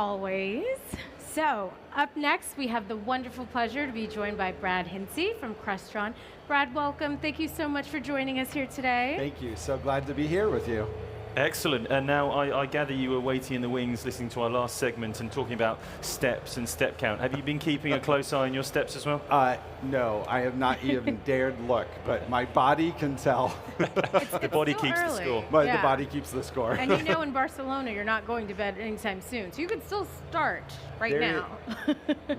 Always. So, up next, we have the wonderful pleasure to be joined by Brad Hintze from Crestron. Brad, welcome. Thank you so much for joining us here today. Thank you. So glad to be here with you. Excellent. And now I gather you were waiting in the wings listening to our last segment and talking about steps and step count. Have you been keeping a close eye on your steps as well? No, I have not even dared look, but my body can tell. The body keeps the score. But the body keeps the score. And you know in Barcelona you're not going to bed anytime soon, so you could still start now.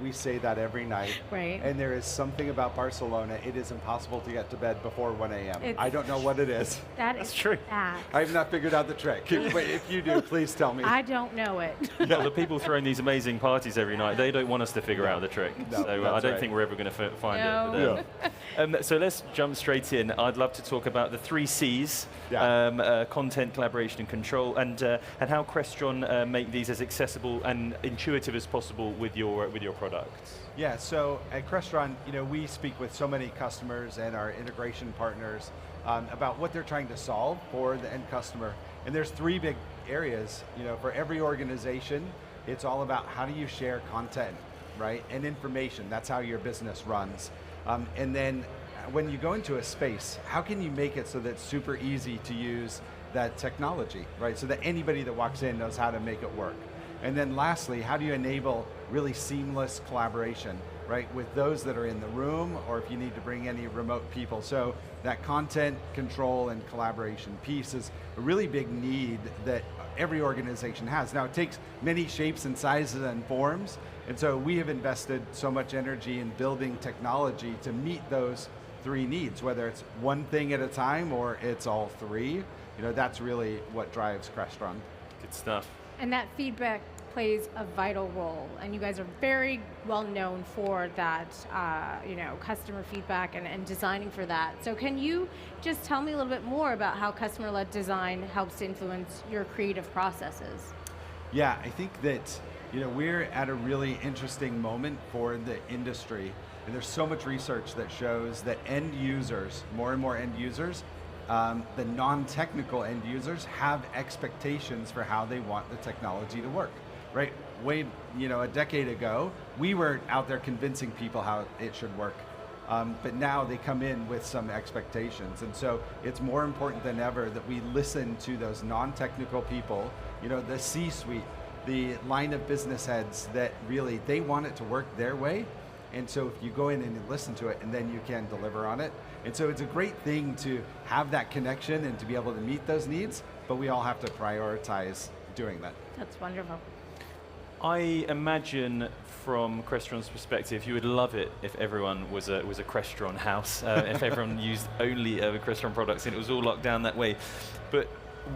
We say that every night. Right. And there is something about Barcelona, it is impossible to get to bed before 1 a.m. I don't know what it is. That's true. That. I've not figured out the trick. If you do, please tell me. I don't know it. Well, the people throwing these amazing parties every night, they don't want us to figure out the trick. No, so I don't think we're ever going to find it. So let's jump straight in. I'd love to talk about the 3 C's, content, collaboration, and control, and how Crestron make these as accessible and intuitive as possible with your products. Yeah, so at Crestron, we speak with so many customers and our integration partners about what they're trying to solve for the end customer. And there's 3 big areas. For every organization, it's all about how do you share content, right? And information, that's how your business runs. And then when you go into a space, how can you make it so that it's super easy to use that technology, right? So that anybody that walks in knows how to make it work. And then lastly, how do you enable really seamless collaboration, right? With those that are in the room, or if you need to bring any remote people. So that content control and collaboration piece is a really big need that every organization has. Now it takes many shapes and sizes and forms, and so we have invested so much energy in building technology to meet those 3 needs, whether it's one thing at a time or it's all 3. That's really what drives Crestron. Good stuff. And that feedback plays a vital role, and you guys are very well known for that, customer feedback and designing for that. So can you just tell me a little bit more about how customer-led design helps to influence your creative processes? Yeah, I think that we're at a really interesting moment for the industry, and there's so much research that shows that end users, more and more end users, the non-technical end users have expectations for how they want the technology to work, right? A decade ago, we were out there convincing people how it should work, but now they come in with some expectations, and so it's more important than ever that we listen to those non-technical people, the C-suite, the line of business heads that really, they want it to work their way. And so if you go in and you listen to it, and then you can deliver on it. And so it's a great thing to have that connection and to be able to meet those needs, but we all have to prioritize doing that. That's wonderful. I imagine from Crestron's perspective, you would love it if everyone was a Crestron house, if everyone used only Crestron products and it was all locked down that way. But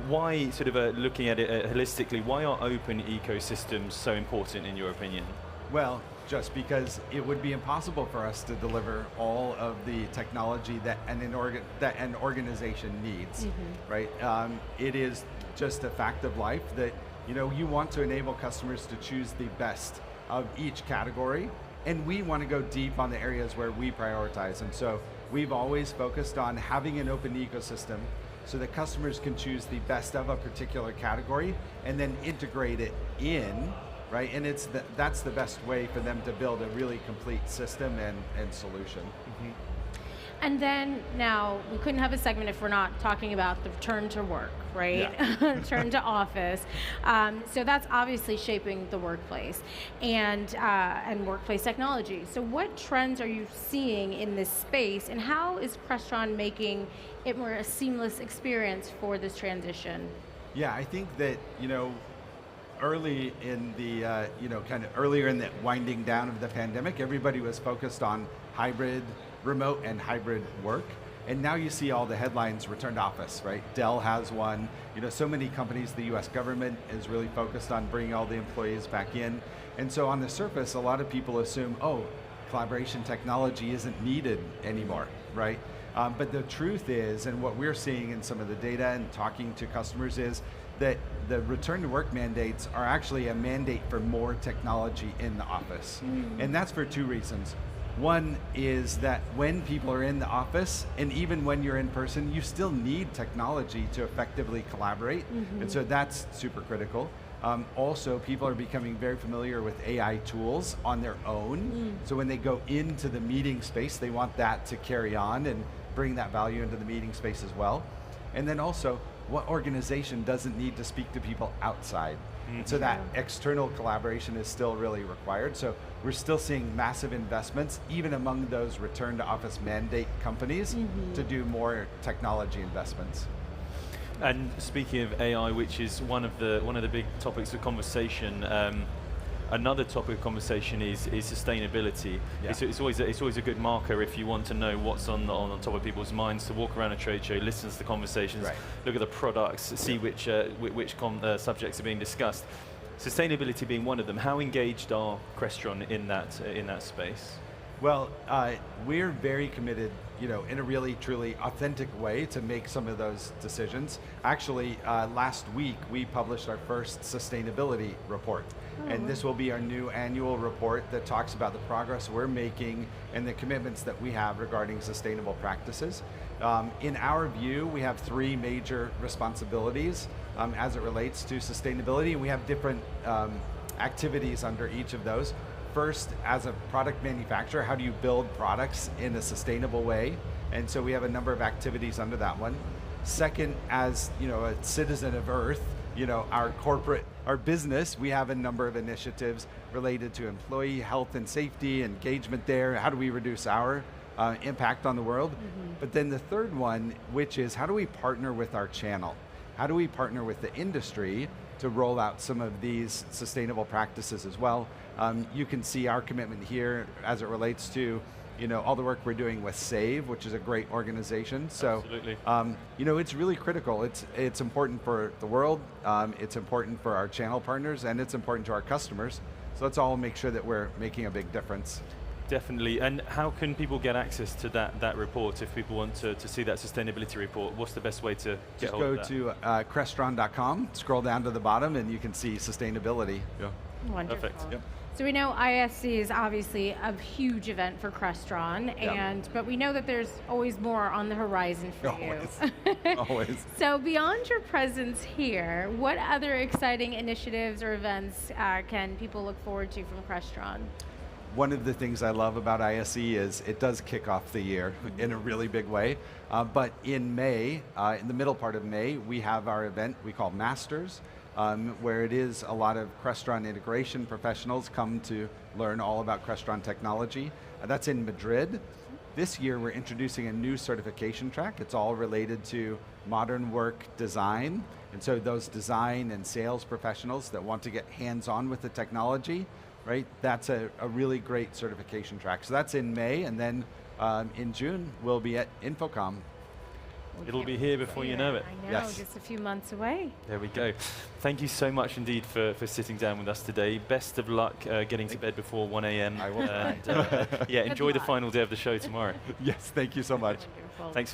why, sort of looking at it holistically, why are open ecosystems so important in your opinion? Well, just because it would be impossible for us to deliver all of the technology that an organization needs, right? It is just a fact of life that you want to enable customers to choose the best of each category, and we want to go deep on the areas where we prioritize. And so we've always focused on having an open ecosystem so that customers can choose the best of a particular category and then integrate it in, right? And that's the best way for them to build a really complete system and solution. And then now, we couldn't have a segment if we're not talking about the return to work, right? Yeah. Return to office. So that's obviously shaping the workplace and workplace technology. So what trends are you seeing in this space, and how is Crestron making it more a seamless experience for this transition? Yeah, I think that, early in the, earlier in the winding down of the pandemic, everybody was focused on hybrid, remote and hybrid work. And now you see all the headlines, return to office, right? Dell has one. So many companies, the US government is really focused on bringing all the employees back in. And so on the surface, a lot of people assume, collaboration technology isn't needed anymore, right? But the truth is, and what we're seeing in some of the data and talking to customers is that the return to work mandates are actually a mandate for more technology in the office. And that's for 2 reasons. One is that when people are in the office, and even when you're in person, you still need technology to effectively collaborate. And so that's super critical. Also, people are becoming very familiar with AI tools on their own. So when they go into the meeting space, they want that to carry on and bring that value into the meeting space as well. And then also, what organization doesn't need to speak to people outside? And so that external collaboration is still really required. So we're still seeing massive investments, even among those return to office mandate companies, to do more technology investments. And speaking of AI, which is one of the big topics of conversation, another topic of conversation is sustainability. Yeah. It's always a good marker if you want to know what's on top of people's minds, to walk around a trade show, listen to the conversations, look at the products, see which subjects are being discussed. Sustainability being one of them. How engaged are Crestron in that space? Well, we're very committed, in a really, truly authentic way to make some of those decisions. Actually, last week we published our first sustainability report. And this will be our new annual report that talks about the progress we're making and the commitments that we have regarding sustainable practices. In our view, we have three major responsibilities as it relates to sustainability. We have different activities under each of those. First, as a product manufacturer, how do you build products in a sustainable way? And so we have a number of activities under that one. Second, as a citizen of Earth, our business, we have a number of initiatives related to employee health and safety, engagement there. How do we reduce our impact on the world? But then the third one, which is how do we partner with our channel? How do we partner with the industry to roll out some of these sustainable practices as well? You can see our commitment here as it relates to all the work we're doing with SAVE, which is a great organization. So, it's really critical. It's important for the world, it's important for our channel partners, and it's important to our customers. So let's all make sure that we're making a big difference. Definitely. And how can people get access to that report if people want to see that sustainability report? What's the best way to get hold of that? Just go to Crestron.com, scroll down to the bottom, and you can see sustainability. Yeah. Wonderful. Perfect. Yep. So we know ISC is obviously a huge event for Crestron, but we know that there's always more on the horizon for you. Always. So beyond your presence here, what other exciting initiatives or events can people look forward to from Crestron? One of the things I love about ISE is it does kick off the year in a really big way. But in May, in the middle part of May, we have our event we call Masters, where it is a lot of Crestron integration professionals come to learn all about Crestron technology. That's in Madrid. This year we're introducing a new certification track. It's all related to modern work design. And so those design and sales professionals that want to get hands-on with the technology, right? That's a really great certification track. So that's in May, and then in June, we'll be at Infocom. It'll be here before you know it. I know, just a few months away. There we go. Thank you so much indeed for sitting down with us today. Best of luck getting to bed before 1 a.m. I will. And enjoy the final day of the show tomorrow. Yes, thank you so much. Wonderful. Thanks for joining.